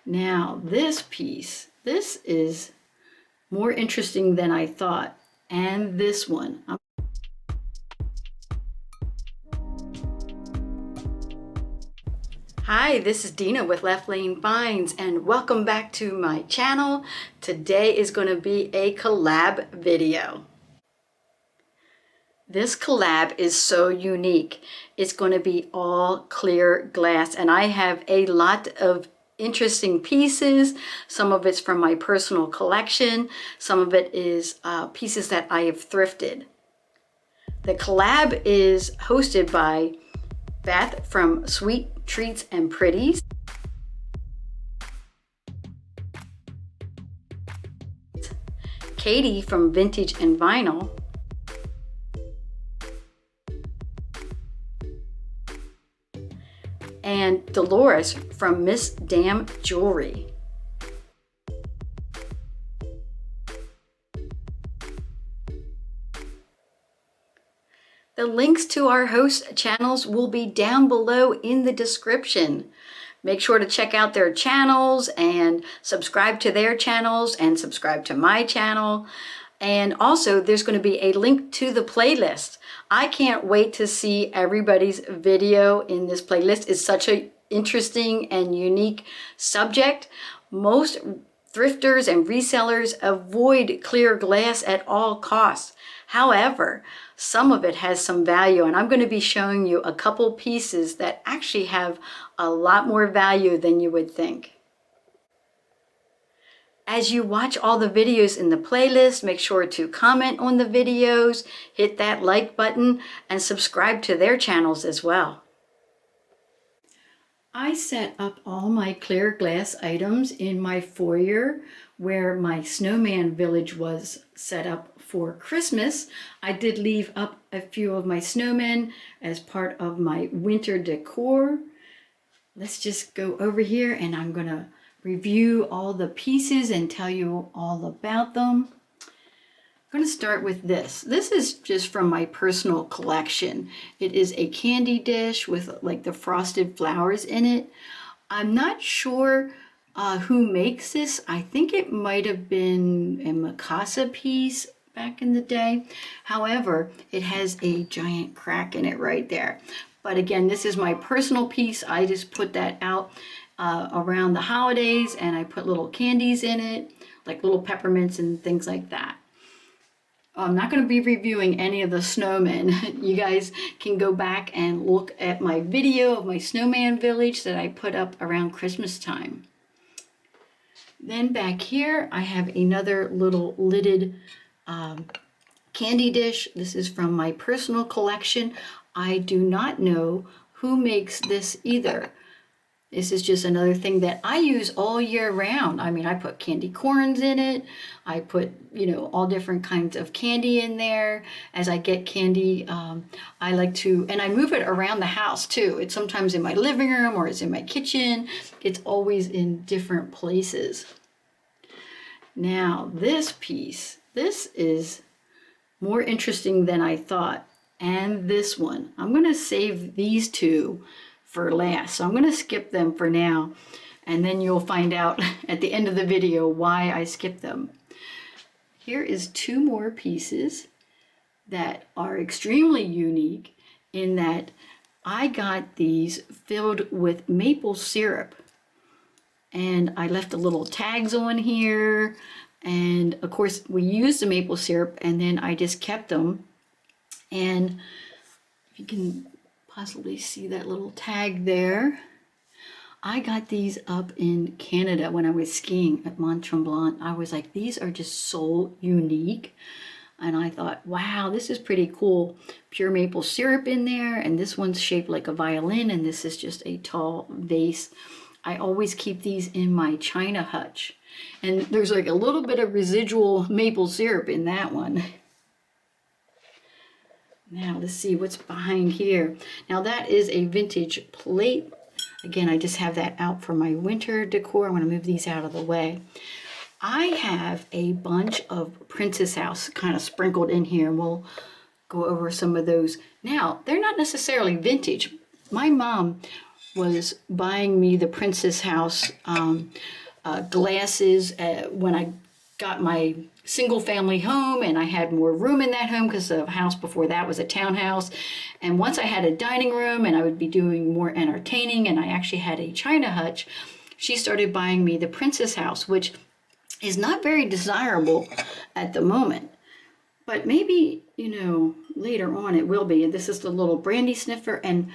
Now this piece, this is more interesting than I thought. And this one. Hi, this is Dena with Left Lane Finds, and welcome back to my channel. Today is going to be a collab video. This collab is so unique. It's going to be all clear glass, and I have a lot of interesting pieces. Some of it's from my personal collection. Some of it is pieces that I have thrifted. The collab is hosted by Beth from Sweet Treats and Pretties, Katie from Vintage and Vinyl, and Dolores from Miss Damn Jewelry. The links to our host channels will be down below in the description. Make sure to check out their channels and subscribe to their channels and subscribe to my channel. And also there's going to be a link to the playlist. I can't wait to see everybody's video in this playlist. It's such an interesting and unique subject. Most thrifters and resellers avoid clear glass at all costs. However, some of it has some value, and I'm going to be showing you a couple pieces that actually have a lot more value than you would think. As you watch all the videos in the playlist, make sure to comment on the videos, hit that like button, and subscribe to their channels as well. I set up all my clear glass items in my foyer where my snowman village was set up for Christmas. I did leave up a few of my snowmen as part of my winter decor. Let's just go over here and I'm gonna review all the pieces and tell you all about them. I'm going to start with this. This is just from my personal collection. It is a candy dish with like the frosted flowers in it. I'm not sure who makes this. I think it might have been a Mikasa piece back in the day. However, it has a giant crack in it right there. But again, this is my personal piece. I just put that out around the holidays, and I put little candies in it, like little peppermints and things like that. I'm not going to be reviewing any of the snowmen. You guys can go back and look at my video of my snowman village that I put up around Christmas time. Then back here, I have another little lidded candy dish. This is from my personal collection. I do not know who makes this either. This is just another thing that I use all year round. I mean, I put candy corns in it. I put, all different kinds of candy in there. As I get candy, I like to, and I move it around the house too. It's sometimes in my living room or it's in my kitchen. It's always in different places. Now, this piece, this is more interesting than I thought. And this one, I'm going to save these two for last. So I'm going to skip them for now, and then you'll find out at the end of the video why I skipped them. Here is two more pieces that are extremely unique in that I got these filled with maple syrup, and I left the little tags on here, and of course we used the maple syrup, and then I just kept them. And if you can possibly see that little tag there. I got these up in Canada when I was skiing at Mont Tremblant. I was like, these are just so unique. And I thought, wow, this is pretty cool. Pure maple syrup in there. And this one's shaped like a violin. And this is just a tall vase. I always keep these in my china hutch. And there's like a little bit of residual maple syrup in that one. Now let's see what's behind here. Now that is a vintage plate. Again, I just have that out for my winter decor. I'm going to move these out of the way. I have a bunch of Princess House kind of sprinkled in here, and we'll go over some of those. Now, they're not necessarily vintage. My mom was buying me the Princess House glasses when I got my single family home, and I had more room in that home because the house before that was a townhouse. And once I had a dining room and I would be doing more entertaining, and I actually had a china hutch, she started buying me the Princess House, which is not very desirable at the moment. But maybe, you know, later on it will be. And this is the little brandy sniffer. And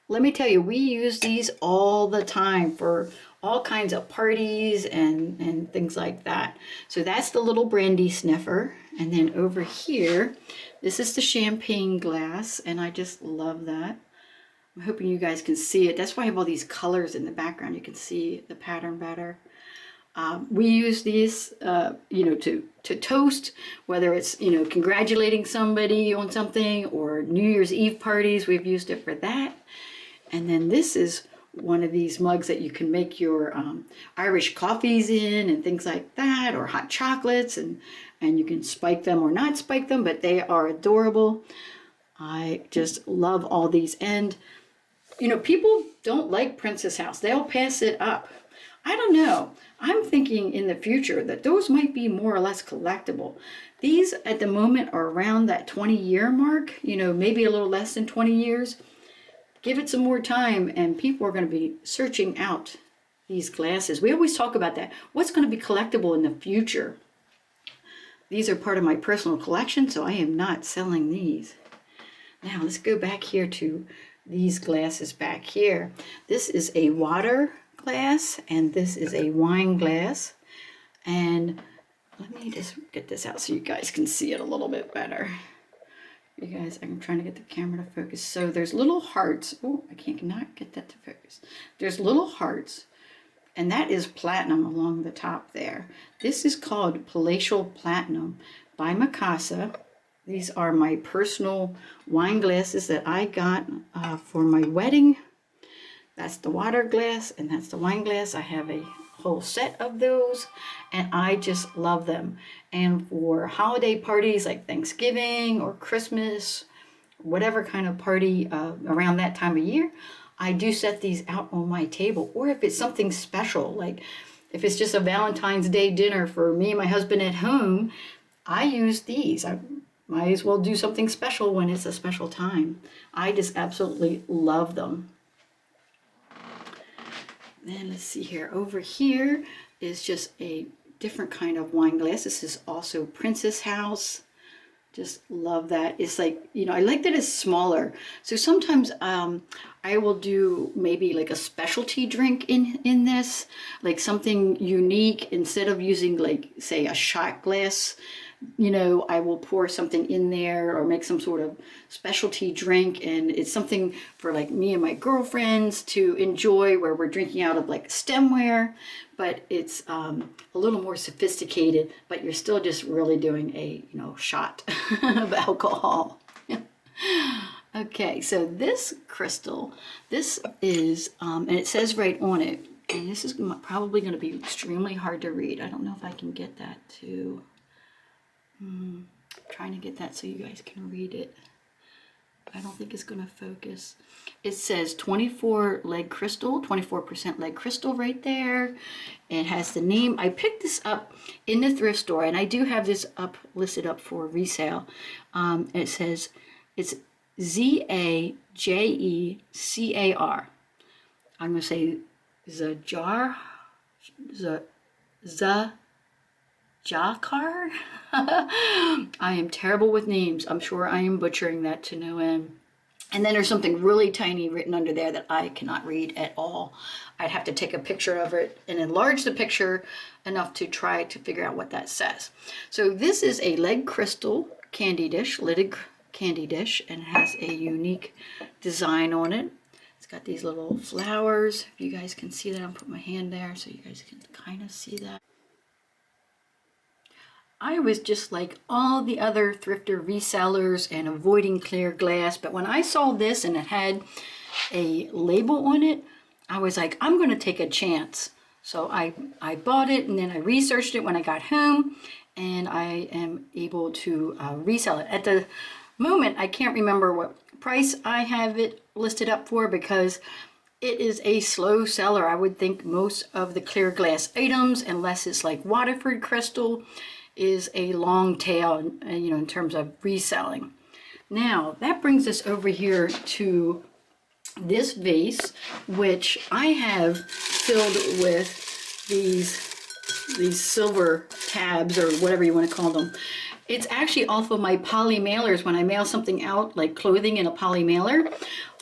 let me tell you, we use these all the time for all kinds of parties and things like that. So that's the little brandy sniffer. And then over here, this is the champagne glass. And I just love that. I'm hoping you guys can see it. That's why I have all these colors in the background. You can see the pattern better. We use these, you know, to toast, whether it's, you know, congratulating somebody on something or New Year's Eve parties. We've used it for that. And then this is one of these mugs that you can make your Irish coffees in and things like that, or hot chocolates, and you can spike them or not spike them, but they are adorable. I just love all these. And, you know, people don't like Princess House. They'll pass it up. I don't know. I'm thinking in the future that those might be more or less collectible. These at the moment are around that 20-year mark, you know, maybe a little less than 20 years. Give it some more time and people are going to be searching out these glasses. We always talk about that. What's going to be collectible in the future? These are part of my personal collection, so I am not selling these. Now let's go back here to these glasses back here. This is a water glass and this is a wine glass. And let me just get this out so you guys can see it a little bit better. You guys, I'm trying to get the camera to focus. So there's little hearts. Oh, I cannot get that to focus. There's little hearts, and that is platinum along the top there. This is called Palatial Platinum by Mikasa. These are my personal wine glasses that I got for my wedding. That's the water glass, and that's the wine glass. I have a whole set of those, and I just love them. And for holiday parties like Thanksgiving or Christmas, whatever kind of party around that time of year, I do set these out on my table. Or if it's something special, like if it's just a Valentine's Day dinner for me and my husband at home, I use these. I might as well do something special when it's a special time. I just absolutely love them. Then let's see here. Over here is just a different kind of wine glass. This is also Princess House. Just love that. It's like, you know, I like that it's smaller. So sometimes I will do maybe like a specialty drink in this, like something unique. Instead of using like, say, a shot glass, you know, I will pour something in there or make some sort of specialty drink, and it's something for like me and my girlfriends to enjoy, where we're drinking out of like stemware, but it's a little more sophisticated, but you're still just really doing a, you know, shot of alcohol. Okay, so this crystal, this is, and it says right on it, and this is probably going to be extremely hard to read. I don't know if I can get that to... trying to get that so you guys can read it. I don't think it's going to focus. It says 24 lead crystal, 24% lead crystal right there. It has the name. I picked this up in the thrift store, and I do have this up listed up for resale. It says it's Zajecar. I'm going to say Zajar. Jakar? I am terrible with names. I'm sure I am butchering that to no end. And then there's something really tiny written under there that I cannot read at all. I'd have to take a picture of it and enlarge the picture enough to try to figure out what that says. So this is a lead crystal candy dish, lidded candy dish, and it has a unique design on it. It's got these little flowers. If you guys can see that, I'll put my hand there so you guys can kind of see that. I was just like all the other thrifter resellers and avoiding clear glass, but when I saw this and it had a label on it, I was like, I'm going to take a chance. So I bought it, and then I researched it when I got home, and I am able to resell it. At the moment, I can't remember what price I have it listed up for, because It is a slow seller. I would think most of the clear glass items, unless it's like Waterford crystal, is a long tail, you know, in terms of reselling. Now, that brings us over here to this vase, which I have filled with these silver tabs, or whatever you want to call them. It's actually off of my poly mailers. When I mail something out, like clothing in a poly mailer,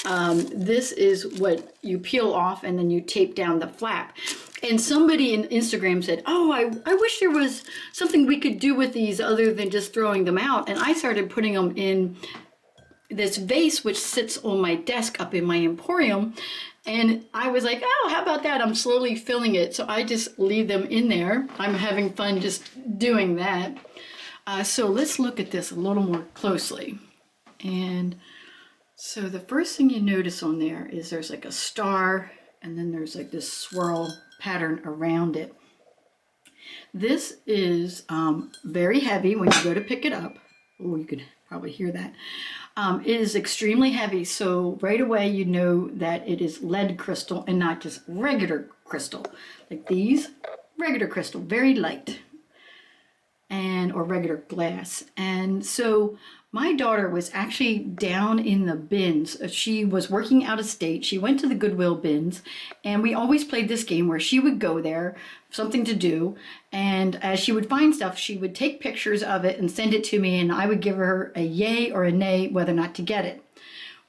this is what you peel off and then you tape down the flap. And somebody in Instagram said, oh, I wish there was something we could do with these other than just throwing them out. And I started putting them in this vase, which sits on my desk up in my emporium. And I was like, oh, how about that? I'm slowly filling it. So I just leave them in there. I'm having fun just doing that. So let's look at this a little more closely. And so the first thing you notice on there is there's like a star, and then there's like this swirl pattern around it. This is very heavy when you go to pick it up. Oh, you could probably hear that. It is extremely heavy, so right away you know that it is lead crystal and not just regular crystal. Like these, regular crystal, very light, or regular glass. And so my daughter was actually down in the bins. She was working out of state. She went to the Goodwill bins, and we always played this game where she would go there, something to do, and as she would find stuff, she would take pictures of it and send it to me, and I would give her a yay or a nay whether or not to get it.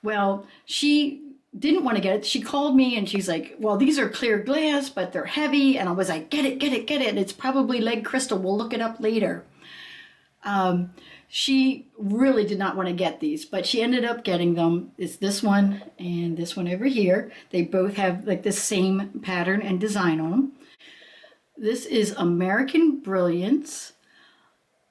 Well, she didn't want to get it. She called me and she's like, well, these are clear glass, but they're heavy. And I was like, get it, get it, get it. It's probably lead crystal. We'll look it up later. She really did not want to get these, but she ended up getting them. It's this one and this one over here. They both have like the same pattern and design on them. This is American Brilliance.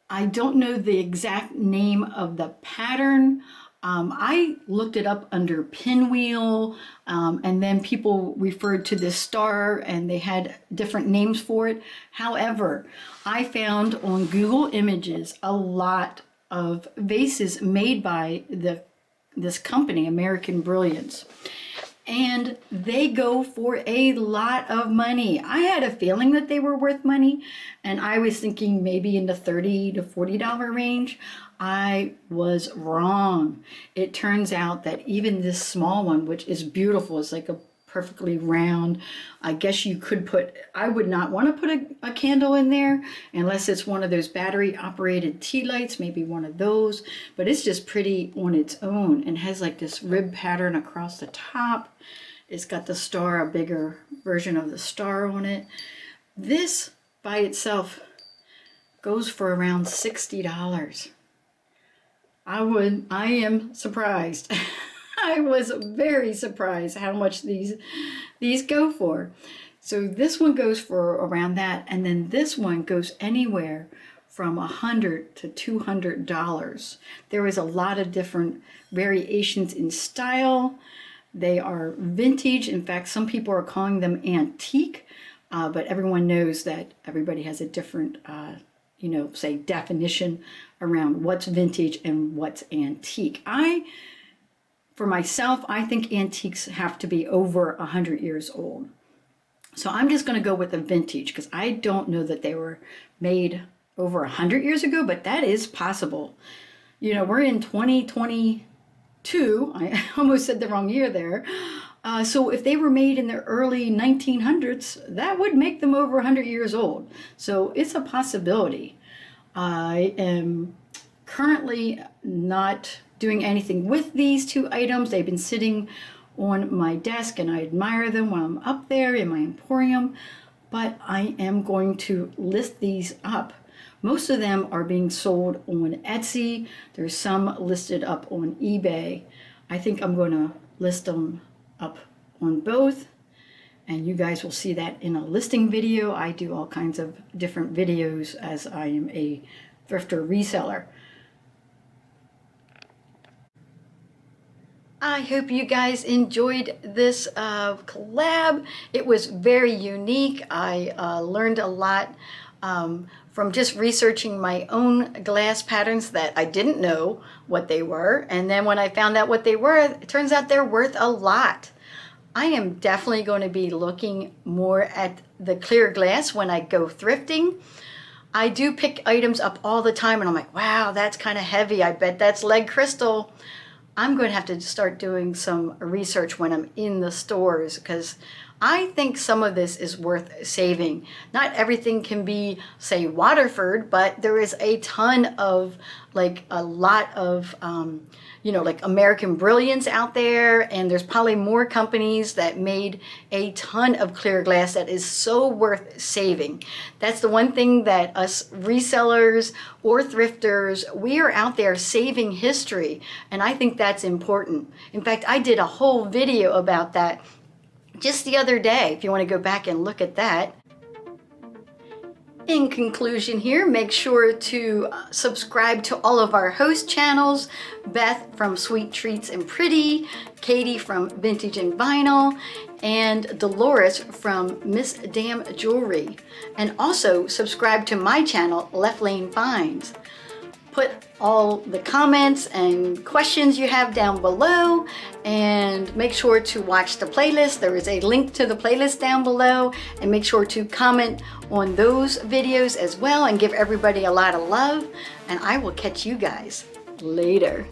I don't know the exact name of the pattern. I looked it up under pinwheel, and then people referred to this star and they had different names for it. However, I found on Google Images a lot of vases made by this company, American Brilliance. And they go for a lot of money. I had a feeling that they were worth money, and I was thinking maybe in the $30 to $40 range. I was wrong. It turns out that even this small one, which is beautiful, is like a perfectly round, I guess you could put, I would not want to put a candle in there unless it's one of those battery operated tea lights, maybe one of those, but it's just pretty on its own and has like this rib pattern across the top. It's got the star, a bigger version of the star on it. This by itself goes for around $60. I am surprised. I was very surprised how much these go for. So this one goes for around that, and then this one goes anywhere from $100 to $200. There is a lot of different variations in style. They are vintage. In fact, some people are calling them antique, but everyone knows that everybody has a different say definition around what's vintage and what's antique. For myself, I think antiques have to be over 100 years old. So I'm just going to go with the vintage because I don't know that they were made over 100 years ago, but that is possible. You know, we're in 2022. I almost said the wrong year there. So if they were made in the early 1900s, that would make them over 100 years old. So it's a possibility. I am currently not doing anything with these two items. They've been sitting on my desk and I admire them when I'm up there in my emporium, but I am going to list these up. Most of them are being sold on Etsy. There's some listed up on eBay. I think I'm going to list them up on both, and you guys will see that in a listing video. I do all kinds of different videos as I am a thrifter reseller. I hope you guys enjoyed this collab. It was very unique. I learned a lot from just researching my own glass patterns that I didn't know what they were. And then when I found out what they were, it turns out they're worth a lot. I am definitely going to be looking more at the clear glass when I go thrifting. I do pick items up all the time and I'm like, wow, that's kind of heavy. I bet that's lead crystal. I'm going to have to start doing some research when I'm in the stores because I think some of this is worth saving. Not everything can be, say, Waterford, but there is a ton of, like, a lot of, like American Brilliance out there, and there's probably more companies that made a ton of clear glass that is so worth saving. That's the one thing that us resellers or thrifters, we are out there saving history, and I think that's important. In fact, I did a whole video about that just the other day, if you want to go back and look at that. In conclusion here, make sure to subscribe to all of our host channels, Beth from Sweet Treats and Pretty, Katie from Vintage and Vinyl, and Dolores from Miss Damn Jewelry. And also subscribe to my channel, Left Lane Finds. Put all the comments and questions you have down below, and make sure to watch the playlist. There is a link to the playlist down below, and make sure to comment on those videos as well and give everybody a lot of love, and I will catch you guys later.